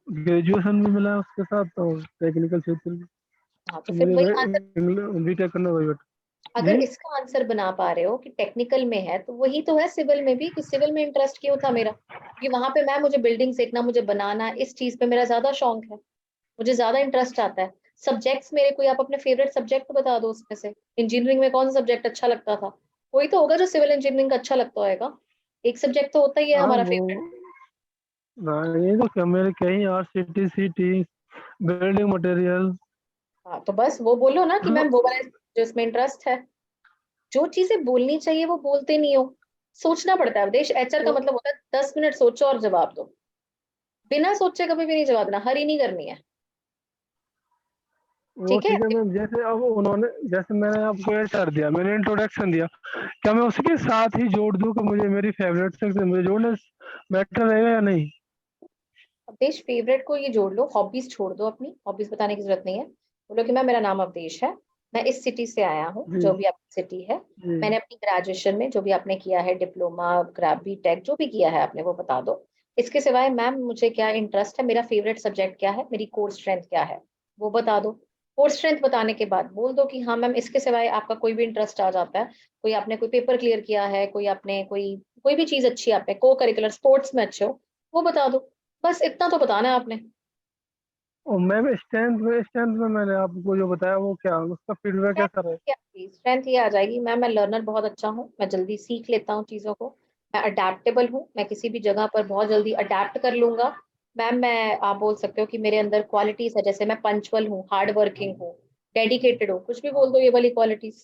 ग्रेजुएशन भी मिला उसके साथ, और टेक्निकल क्षेत्र भी। हाँ तो तो फिर मुझे वही आंसर, बीटेक करना वही बेटा। अगर जी। इसका आंसर बना पा रहे हो कि टेक्निकल में है, तो वही तो है सिविल में भी, कि सिविल में इंटरेस्ट क्यों था मेरा, क्योंकि वहां पे मैं, मुझे बिल्डिंग देखना, मुझे बनाना, इस चीज पे मेरा ज्यादा शौक है, मुझे ज्यादा इंटरेस्ट आता है। सब्जेक्ट्स मेरे, कोई आप अपने फेवरेट सब्जेक्ट बता दो उसमें से। इंजीनियरिंग में कौन सा सब्जेक्ट अच्छा लगता था? कोई तो होगा जो सिविल इंजीनियरिंग का अच्छा लगता होगा, एक सब्जेक्ट तो होता ही है हाँ हमारा वो, फेवरेट। हाँ ये तो क्या, मेरे कहीं RCT CT, बिल्डिंग मटेरियल। हाँ तो बस वो बोलो ना कि हाँ, मैम वो वाला जो इसमें इंटरेस्ट है। जो चीजें बोलनी चाहिए वो बोलते नहीं हो, सोचना पड़ता है। देश एचआर का वो मतलब होता है 10 मिनट सोचो और जवाब दो, बिना सोचे कभी भी नहीं जवाब देना, हरी नहीं करनी है, वो ठीक है। ठीक है मैम, जैसे अब उन्होंने, जैसे मैंने आपको HR दिया, मैंने इंट्रोडक्शन दिया, क्या मैं उसके साथ ही जोड़ दूं कि मुझे मेरी फेवरेट से मुझे जोड़ना बेटर रहेगा या नहीं? अवधेश फेवरेट को ये जोड़ लो, हॉबीज छोड़ दो, अपनी हॉबीज बताने की जरूरत नहीं है। बोलो कि मैं, मेरा नाम अवधेश है, मैं इस सिटी से आया हूँ, जी जो भी आपकी सिटी है। जी। मैंने अपनी ग्रेजुएशन में जो भी आपने किया है, डिप्लोमा, ग्रेप, बीटेक, जो भी किया है आपने वो बता दो। इसके सिवाय मैम मुझे क्या इंटरेस्ट है, मेरा फेवरेट सब्जेक्ट क्या है, मेरी कोर स्ट्रेंथ क्या है, वो बता दो। कोर स्ट्रेंथ बताने के बाद बोल दो कि हाँ मैम इसके सिवाय आपका कोई भी इंटरेस्ट आ जाता है, कोई आपने कोई पेपर क्लियर किया है, कोई आपने कोई भी चीज अच्छी, आपने को करिकुलर स्पोर्ट्स में अच्छे हो, वो बता दो। बस इतना तो बताना है आपने। और मैम स्ट्रेंथ में मैंने आपको जो बताया वो क्या, उसका फीडबैक कैसा रहा? स्ट्रेंथ ये आ जाएगी मैम, मैं लर्नर बहुत अच्छा हूँ, मैं जल्दी सीख लेता हूँ चीज़ों को, मैं अडेप्टेबल हूँ, मैं किसी भी जगह पर बहुत जल्दी अडेप्ट कर लूंगा। मैम मैं, आप बोल सकते हो कि मेरे अंदर क्वालिटीज है, जैसे मैं पंचुअल हूँ, हार्ड वर्किंग हूँ, डेडिकेटेड हूँ, कुछ भी बोल दो ये वाली क्वालिटीज।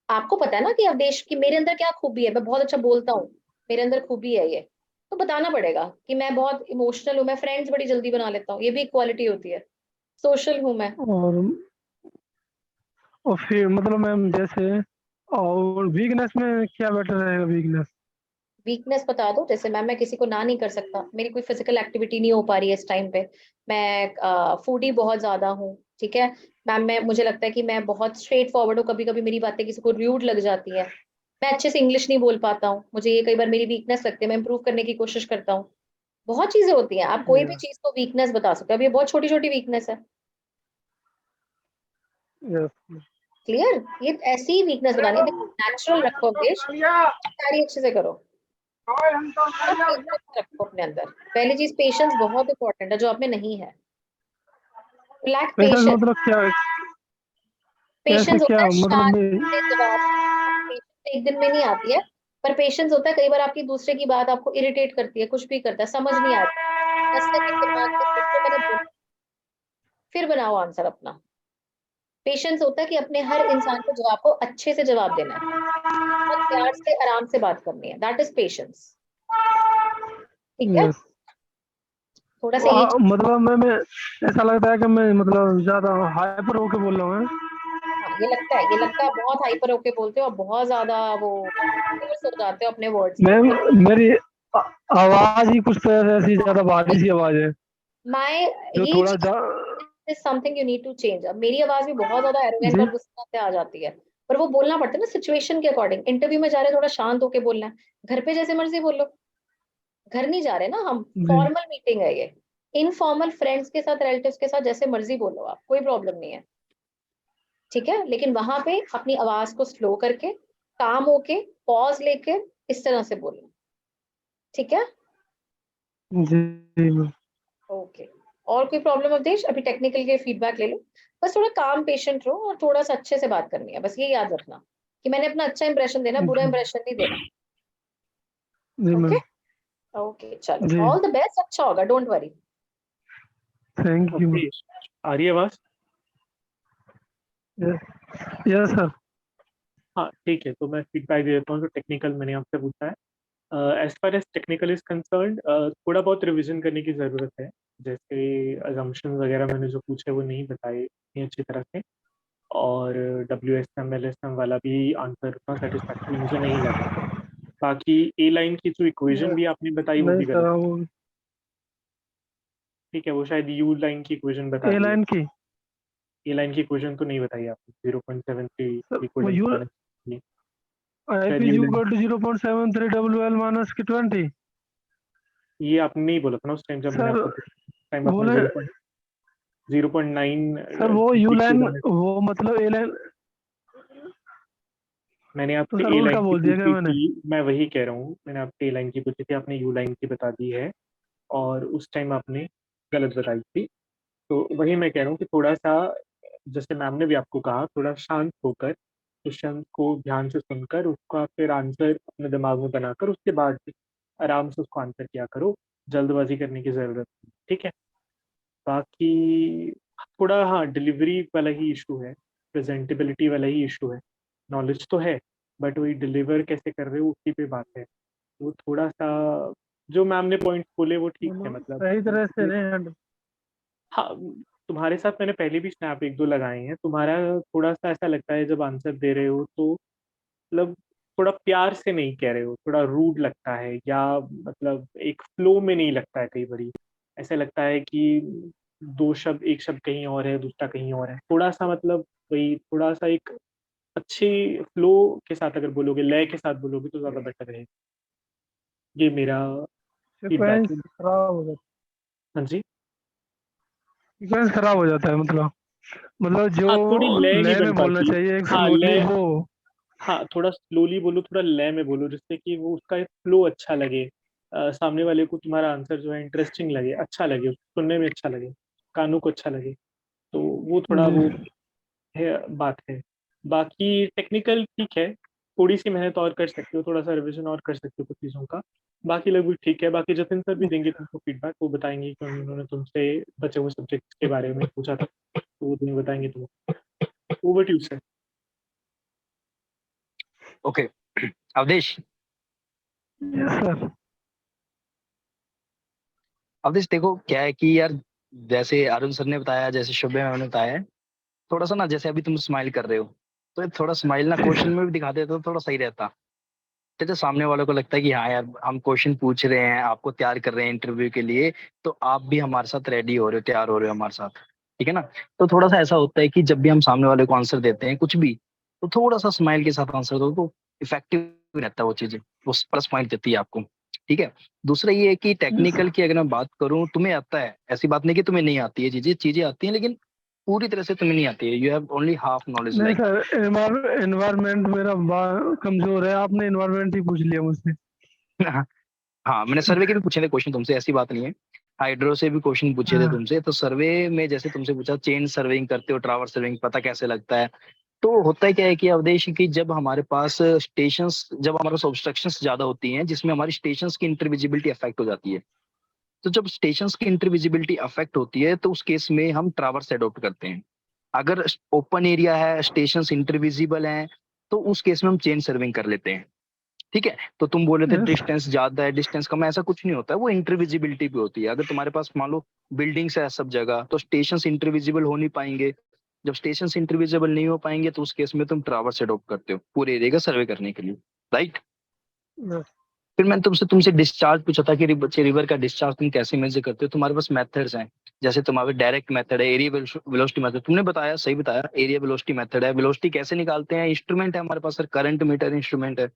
आपको पता है ना कि अवदेश की मेरे अंदर क्या खूबी है, मैं बहुत अच्छा बोलता हूँ, मेरे अंदर खूबी है ये। तो बताना पड़ेगा कि मैं बहुत इमोशनल हूँ, मैं फ्रेंड्स बड़ी जल्दी बना लेता हूँ, ये भी एक क्वालिटी होती है। सोशल हूँ मैं। और फिर मतलब मैम जैसे, और वीकनेस में क्या बेटर रहेगा, वीकनेस? वीकनेस बता दो, जैसे मैम मैं किसी को ना नहीं कर सकता, मेरी कोई फिजिकल एक्टिविटी नहीं हो पा रही है इस टाइम पे, मैं फूडी बहुत ज्यादा हूँ, ठीक है मैम, मैं मुझे लगता है कि मैं बहुत स्ट्रेट फॉरवर्ड हूँ, कभी कभी मेरी बातें किसी को रूड लग जाती है, मैं अच्छे से इंग्लिश नहीं बोल पाता हूँ, मुझे ये कई बार मेरी वीकनेस लगती है, मैं इंप्रूव करने की कोशिश करता हूँ। बहुत चीजें होती हैं, आप कोई भी यस चीज को वीकनेस बता सकते हो, अब ये बहुत छोटी छोटी वीकनेस है। यस क्लियर, ये ऐसी ही वीकनेस बनानी है, देखो नेचुरल रखो अवधेश, तैयारी अच्छे से करो, थोड़ा पेशेंस रखो अपने अंदर। पहली चीज पेशेंस बहुत इंपॉर्टेंट है, जो आप में नहीं है। Lack patience patience. मतलब क्या है? कैसे पेशेंस होता क्या है मतलब शांति मैं से जवाब देना, पेशेंस एक दिन में नहीं आती है, पर पेशेंस होता है कई बार आपकी दूसरे की बात आपको इरिटेट करती है, कुछ भी करता है, समझ नहीं आती, 10 सेकंड दिमाग में सोचो मैंने बोला, फिर बनाओ आंसर अपना। पेशेंस होता है कि अपने हर इंसान को जवाब को अच्छे से जवाब देना है, बहुत प्यार से आराम से बात करनी है, दैट इज पेशेंस। ठीक है, यस थोड़ा सा ये चीज। मतलब मैं ऐसा लगता है कि मैं मतलब ज्यादा हाइपर होके बोल रहा हूँ। हाँ ये लगता है, ये लगता है बहुत हाइपर होके बोलते हो, और बहुत ज्यादा वो फोर्स हो जाते हो अपने वर्ड्स में, मैं पर मेरी आ- आवाज ही कुछ तरह ऐसी ज्यादा भारी सी आवाज है माय जो ये थोड़ा चीज is something you need to change. अब मेरी आवाज भी बहुत ज्यादा एरोगेंट जी और गुस्सा से आ जाती है, पर वो बोलना पड़ता है ना सिचुएशन के अकॉर्डिंग। इंटरव्यू में जा रहे थोड़ा शांत होके बोलना है, घर पे जैसे मर्जी बोलो, घर नहीं जा रहे ना हम, जी फॉर्मल मीटिंग है ये। इनफॉर्मल फ्रेंड्स के साथ, रिलेटिव्स के साथ जैसे मर्जी बोलो आप, कोई प्रॉब्लम नहीं है। ठीक है, लेकिन वहां पे अपनी आवाज को स्लो करके, काम होके, पॉज लेके, इस तरह से बोलना। ठीक है, जी जी ओके। और कोई प्रॉब्लम अवधेश? अभी टेक्निकल के फीडबैक ले लो, बस थोड़ा काम पेशेंट रहो, और थोड़ा सा अच्छे से बात करनी है, बस ये याद रखना कि मैंने अपना अच्छा इंप्रेशन देना, बुरा इंप्रेशन नहीं देना। जी ओके, मैम ओके चलो, जी ऑल द बेस्ट, अच्छा होगा, don't worry. Thank you okay, आ रही है आवाज? यस सर हाँ ठीक है, तो मैं फीडबैक दे देता हूँ। जो टेक्निकल मैंने आपसे पूछा है, as far as technical is concerned, थोड़ा बहुत रिवीजन करने की ज़रूरत है। जैसे अजम्पशन वगैरह मैंने जो पूछे वो नहीं बताए इतनी अच्छी तरह से, और WSM LSM वाला भी आंसर उतना सेटिस्फैक्टरी मुझे नहीं लगा। बाकी ए लाइन की जो इक्वेशन भी आपने बताई वो नहीं भी सर गलत। वो ठीक है, वो शायद यू लाइन की इक्वेशन बता ए दी है। लाइन की ए लाइन की इक्वेशन तो नहीं बताई आपने, 0.73 सर वो इक्वलेंस यू माइनस, आई शायद P U U line. Equal to 0.73 WL minus की 20 ये आपने नहीं बोला था ना उस टाइम जब मैंने सर आपको पूछा, उस टाइम आपने बोले 0.9 सर वो यू डी लाइन क्यूब। वो मतलब ए लाइन मैंने तो आपसे सर ए उल्टा लाइन की बोल दिया क्या पूछी मैंने? थी, मैं वही कह रहा हूँ, मैंने आपसे ए लाइन की पूछी थी, आपने यू लाइन की बता दी है, और उस टाइम आपने गलत बताई थी। तो वही मैं कह रहा हूँ कि थोड़ा सा, जैसे मैम ने भी आपको कहा, थोड़ा शांत होकर क्वेश्चन को ध्यान से सुनकर उसका फिर आंसर अपने दिमाग में बनाकर उसके बाद आराम से उसको आंसर किया करो। जल्दबाजी करने की जरूरत नहीं, ठीक है? बाकी थोड़ा, हाँ, डिलीवरी वाला ही इशू है, प्रेजेंटेबिलिटी वाला ही इशू है। नॉलेज तो है, बट वही डिलीवर कैसे कर रहे हो उसी पे बात है। वो थोड़ा सा, जो मैम ने पॉइंट बोले वो ठीक है, मतलब मतलब सही तरह से नहीं हैंडल हाँ, तुम्हारे साथ मैंने पहले भी स्नैप एक दो लगाए हैं। तुम्हारा थोड़ा सा ऐसा लगता है जब आंसर दे रहे हो तो मतलब थोड़ा प्यार से नहीं कह रहे हो, थोड़ा रूड लगता है, या मतलब एक फ्लो में नहीं लगता है। कई बारी ऐसा लगता है कि दो शब्द, एक शब्द कहीं और है, दूसरा कहीं और है। थोड़ा सा मतलब वही, थोड़ा सा एक अच्छी फ्लो के साथ अगर बोलोगे, लय के साथ बोलोगे तो ज्यादा बेटर रहेगा। ये मेरा फीडबैक सीक्वेंस है। खराब हो जाता हाँ जी। सीक्वेंस खराब हो जाता है मतलब जो हाँ, थोड़ी लय नहीं लय बन में बोलना पाती। चाहिए एक हाँ स्लोली लय, वो हाँ थोड़ा स्लोली बोलो, थोड़ा लय में बोलो, जिससे कि वो उसका एक फ्लो अच्छा लगे, सामने वाले को तुम्हारा आंसर जो है इंटरेस्टिंग लगे, अच्छा लगे, सुनने में अच्छा लगे, कानों को अच्छा लगे। तो वो थोड़ा जी वो है, बात है। बाकी टेक्निकल ठीक है, थोड़ी सी मेहनत और कर सकते हो, थोड़ा सा रिवीजन और कर सकते हो कुछ चीज़ों का। बाकी लगभग ठीक है। बाकी जतिन सर भी देंगे तुमको फीडबैक, वो बताएंगे कि उन्होंने तुमसे बचे हुए सब्जेक्ट के बारे में पूछा था, तो वो तुम्हें बताएंगे। तुम over to you sir. Okay Awadhesh. Yes sir Awadhesh देखो क्या है कि यार, जैसे अरुण सर ने बताया, जैसे शुभ्य मैम ने बताया है, थोड़ा सा ना, जैसे अभी तुम स्माइल कर रहे हो, तो ये थोड़ा स्माइल ना क्वेश्चन में भी दिखा देते तो थोड़ा सही रहता। तो सामने वालों को लगता है कि हाँ यार, हम क्वेश्चन पूछ रहे हैं, आपको तैयार कर रहे हैं इंटरव्यू के लिए, तो आप भी हमारे साथ रेडी हो रहे हो, तैयार हो रहे हो हमारे साथ। ठीक है ना। तो थोड़ा सा ऐसा होता है कि जब भी हम सामने वाले को आंसर देते हैं कुछ भी, तो थोड़ा सा स्माइल के साथ आंसर दो तो इफेक्टिव रहता है वो चीजें, वो प्लस पॉइंट देती है आपको। ठीक है। दूसरा ये है कि टेक्निकल की अगर मैं बात करूं, तुम्हें आता है, ऐसी बात नहीं कि तुम्हें नहीं आती है, चीजें चीजें आती हैं लेकिन पूरी तरह से तुम्हें नहीं आती है, you have only half knowledge नहीं लाइक। सर, एनवायरमेंट मेरा कमजोर है, आपने एनवायरमेंट ही पूछ लिया मुझसे। हाँ, मैंने सर्वे के भी पूछे थे क्वेश्चन तुमसे, ऐसी बात नहीं है। हाइड्रो से भी क्वेश्चन पूछे थे हाँ तुमसे, तो सर्वे में जैसे तुमसे पूछा चेन सर्वेइंग करते हो, ट्रावर्स सर्वेइंग पता कैसे लगता है। तो होता क्या है कि अवधेश की जब हमारे पास स्टेशंस, जब हमारे पास ऑब्स्ट्रक्शंस ज्यादा होती हैं जिसमें हमारी स्टेशंस की इंटरविजिबिलिटी अफेक्ट हो जाती है, तो जब स्टेशंस की इंटरविजिबिलिटी अफेक्ट होती है तो उस केस में हम ट्रावर्स अडॉप्ट करते हैं। अगर ओपन एरिया है, स्टेशंस इंटरविजिबल हैं, तो उस केस में हम चेन सर्विंग कर लेते हैं। ठीक है। तो तुम बोले थे यस। डिस्टेंस ज्यादा है डिस्टेंस कम है, ऐसा कुछ नहीं होता है, वो इंटरविजिबिलिटी पे होती है। अगर तुम्हारे पास मान लो बिल्डिंग्स है सब जगह, तो स्टेशन इंटरविजिबल हो नहीं पाएंगे। जब स्टेशन इंटरविजिबल नहीं हो पाएंगे तो उस केस में तुम ट्रावर्स अडॉप्ट करते हो पूरे एरिया का सर्वे करने के लिए, राइट। फिर मैंने तुमसे डिस्चार्ज पूछा था कि रिवर का डिस्चार्ज तुम कैसे मेजर करते हो। तुम्हारे पास मेथड्स हैं, जैसे तुम्हारे डायरेक्ट मेथड है, एरिया वेलोसिटी मेथड, तुमने बताया सही बताया, एरिया वेलोसिटी मेथड है। वेलोसिटी कैसे निकालते हैं, इंस्ट्रूमेंट है हमारे पास सर, करंट मीटर इंस्ट्रूमेंट है,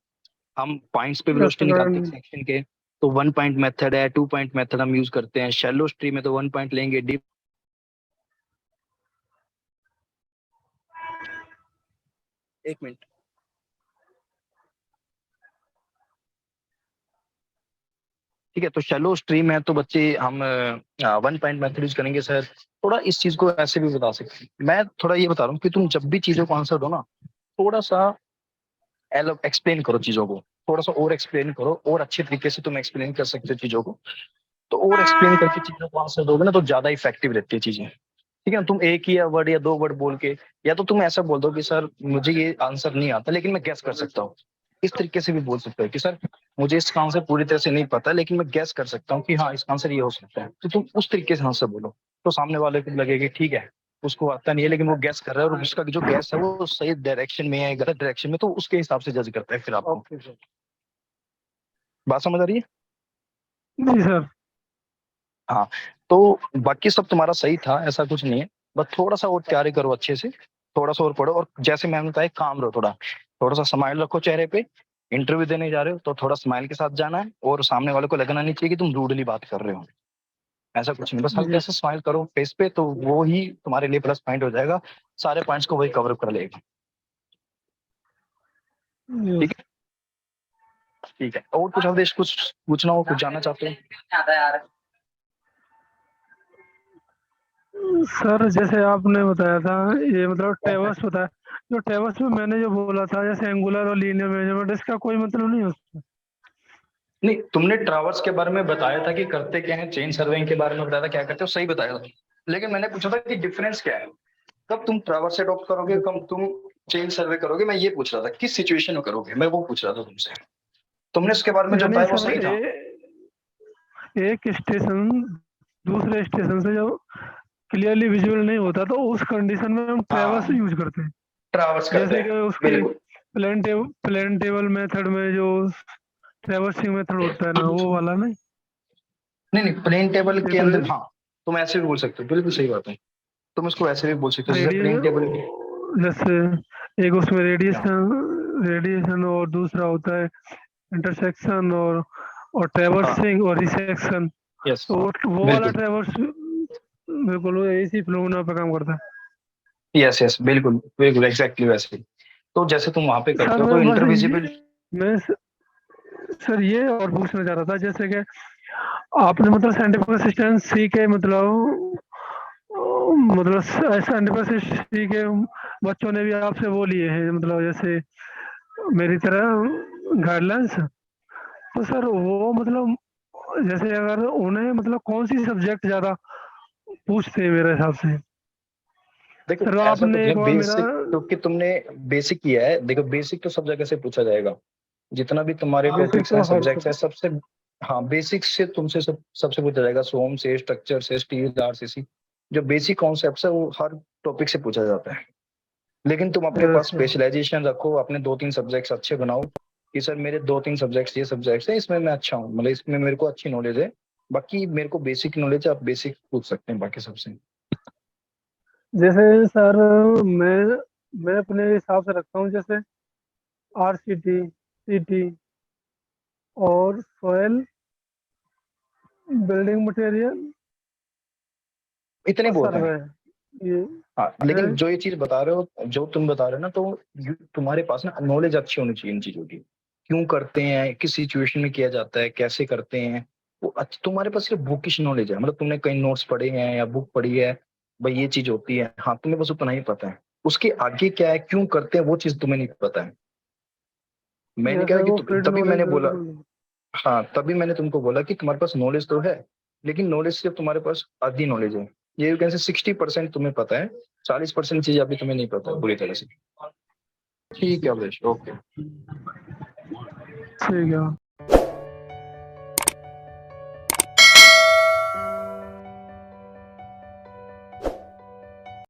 हम पॉइंट्स पे यस वेलोसिटी निकालते हैं सेक्शन के। तो 1 पॉइंट मेथड है, 2 पॉइंट मेथड हम यूज करते हैं। शैलो स्ट्रीम में तो 1 पॉइंट लेंगे, डीप। एक मिनट। ठीक है, तो शैलो स्ट्रीम है तो बच्चे हम 1 पॉइंट मेथड यूज करेंगे सर। थोड़ा इस चीज को ऐसे भी बता सकते हैं। मैं थोड़ा ये बता रहा हूँ कि तुम जब भी चीजों को आंसर दो ना, थोड़ा सा एक्सप्लेन करो चीजों को, थोड़ा सा और एक्सप्लेन करो, और अच्छे तरीके से तुम एक्सप्लेन कर सकते हो चीजों को। तो और एक्सप्लेन करके चीजों को आंसर दोगे ना तो ज्यादा इफेक्टिव रहती है चीजें। ठीक है ना, तुम एक ही वर्ड या 2 वर्ड बोल के, या तो तुम ऐसा बोल दो कि सर मुझे ये आंसर नहीं आता लेकिन मैं गैस कर सकता हूँ। इस तरीके से भी बोल सकते हो कि सर मुझे इसका आंसर पूरी तरह से नहीं पता लेकिन मैं गैस कर सकता हूँ कि हाँ इसका आंसर ये हो सकता है। तो तुम उस तरीके से आंसर बोलो, तो सामने वाले को लगेगा कि ठीक है उसको आता नहीं है लेकिन वो गैस कर रहा है, और उसका जो गैस है वो सही डायरेक्शन में है गलत डायरेक्शन में, तो उसके हिसाब से जज करता है फिर आपको। बात समझ आ रही है। जी सर। हाँ। तो बाकी सब तुम्हारा सही था, ऐसा कुछ नहीं है। बस थोड़ा सा और तैयारी करो अच्छे से, थोड़ा सा और पढ़ो, और जैसे मैंने बताया काम रहो, थोड़ा थोड़ा सा स्माइल रखो चेहरे पे। इंटरव्यू देने जा रहे हो तो थोड़ा स्माइल के साथ जाना है, और सामने वाले को लगना नहीं चाहिए कि तुम रूडली बात कर रहे हो। ऐसा कुछ नहीं, बस हल्का यस। सा स्माइल करो फेस पे, तो वो ही तुम्हारे लिए प्लस पॉइंट हो जाएगा। सारे पॉइंट्स को वही कवर कर लेगा। यस। ठीक है। ठीक है, और कुछ अवधेश, कुछ पूछना हो, कुछ जानना चाहते हो। सर जैसे आपने बताया था, ये मतलब टेबल्स बताया, जो टेबल्स में मैंने जो बोला था जैसे एंगुलर और लीनियर मेजरमेंट, इसका कोई मतलब नहीं होता। नहीं, तुमने ट्रावर्स के बारे में बताया था कि करते क्या है, चेन सर्वेइंग के बारे में बताया था क्या करते हो, सही बताया था। लेकिन मैंने पूछा था कि डिफरेंस क्या है, कब तुम ट्रावर्स अडॉप्ट करोगे, कब तुम चेन सर्वे करोगे, मैं ये पूछ रहा था किस सिचुएशन में करोगे, मैं वो पूछ रहा था तुमसे। तुमने इसके बारे में जो यानी बताया वो सर सही था। एक स्टेशन दूसरे स्टेशन से जब क्लियरली विजुअल नहीं होता तो उस कंडीशन में हम ट्रेवर्स हाँ, यूज करते हैं। ट्रावर्स करते जैसे कि हैं, उसके बिल्कुल। प्लेन टेबल मेथड में जो ट्रेवर्सिंग मेथड होता है ना, वो वाला नहीं। नहीं नहीं, प्लेन टेबल के एक अंदर हाँ, तुम ऐसे भी बोल सकते हो, बिल्कुल सही बात है। तुम इसको ऐसे भी बोल सकते हो जैसे प्लेन टेबल की। रेडियस, जैसे एक उसमें हाँ, रेडिएशन और दूसरा होता है इंटरसेक्शन और हाँ, ट्रेवर्सिंग और रिसेक्शन। यस, तो वो वाला बिल्कुल, ट्रेवर्स बिल्कुल इसी फिनोमेना पे काम करता है। यस यस, बिल्कुल बिल्कुल एग्जैक्टली वैसे ही। तो जैसे तुम वहां पे सर करते हो मैं तो बस इंटरविजिबल। मैं सर ये और पूछना चाह रहा था, जैसे कि आपने मतलब साइंटिफिक असिस्टेंट सी के मतलब साइंटिफिक असिस्टेंट सी के बच्चों ने भी आपसे वो लिए हैं, मतलब जैसे मेरी तरह गाइडलाइंस। तो सर वो मतलब जैसे अगर उन्हें मतलब कौन सी सब्जेक्ट ज्यादा पूछते हैं मेरे हिसाब से। देखो सर ऐसा कुछ आपने है एक बार मेरा बेसिक, क्योंकि तुमने बेसिक किया है, देखो बेसिक तो सब जगह से पूछा जाएगा, जितना भी तुम्हारे बेसिक टॉपिक्स हैं तो हर सब्जेक्ट्स हैं सबसे। हाँ, बेसिक से तुमसे सबसे पूछा जाएगा, सोम से, स्ट्रक्चर से, स्टील, आरसीसी, जो बेसिक कॉन्सेप्ट्स है वो हर टॉपिक से पूछा जाता है। लेकिन तुम अपने पास यस। स्पेशलाइजेशन रखो, अपने 2-3 सब्जेक्ट्स अच्छे बनाओ, कि सर मेरे 2-3 सब्जेक्ट्स ये सब्जेक्ट्स है, इसमें मैं अच्छा हूँ, मतलब इसमें मेरे को अच्छी नॉलेज है, बाकी मेरे को बेसिक नॉलेज है, आप बेसिक पूछ सकते हैं बाकी सबसे। जैसे सर मैं अपने हिसाब से रखता हूँ, जैसे RCT, CT और सॉयल, बिल्डिंग मटेरियल इतने और बहुत हैं। सर्वे, ये हाँ, लेकिन है। जो ये चीज बता रहे हो, जो तुम बता रहे हो ना, तो तुम्हारे पास ना नॉलेज अच्छी होनी चाहिए इन चीजों की, क्यों करते हैं, किस सिचुएशन में किया जाता है, कैसे करते हैं। वो तुम्हारे पास सिर्फ बुकिश नॉलेज है, मतलब तुमने कई नोट्स पढ़े हैं या बुक पढ़ी है, भाई ये चीज होती है, हाँ तुम्हें बस उतना ही पता है। उसके आगे क्या है, क्यों करते हैं, वो चीज तुम्हें नहीं पता है। मैंने क्या जैसे है कि वो फील्ड तभी नॉलेज मैंने बोला, बिल्कुल नहीं। हाँ तभी मैंने तुमको बोला कि तुम्हारे पास नॉलेज तो है, लेकिन नॉलेज सिर्फ तुम्हारे पास आधी नॉलेज है। ये कैसे 60% तुम्हें पता है, 40% चीज अभी तुम्हें नहीं पता है पूरी तरह से। ठीक है अवधेश, ओके। ठीक है।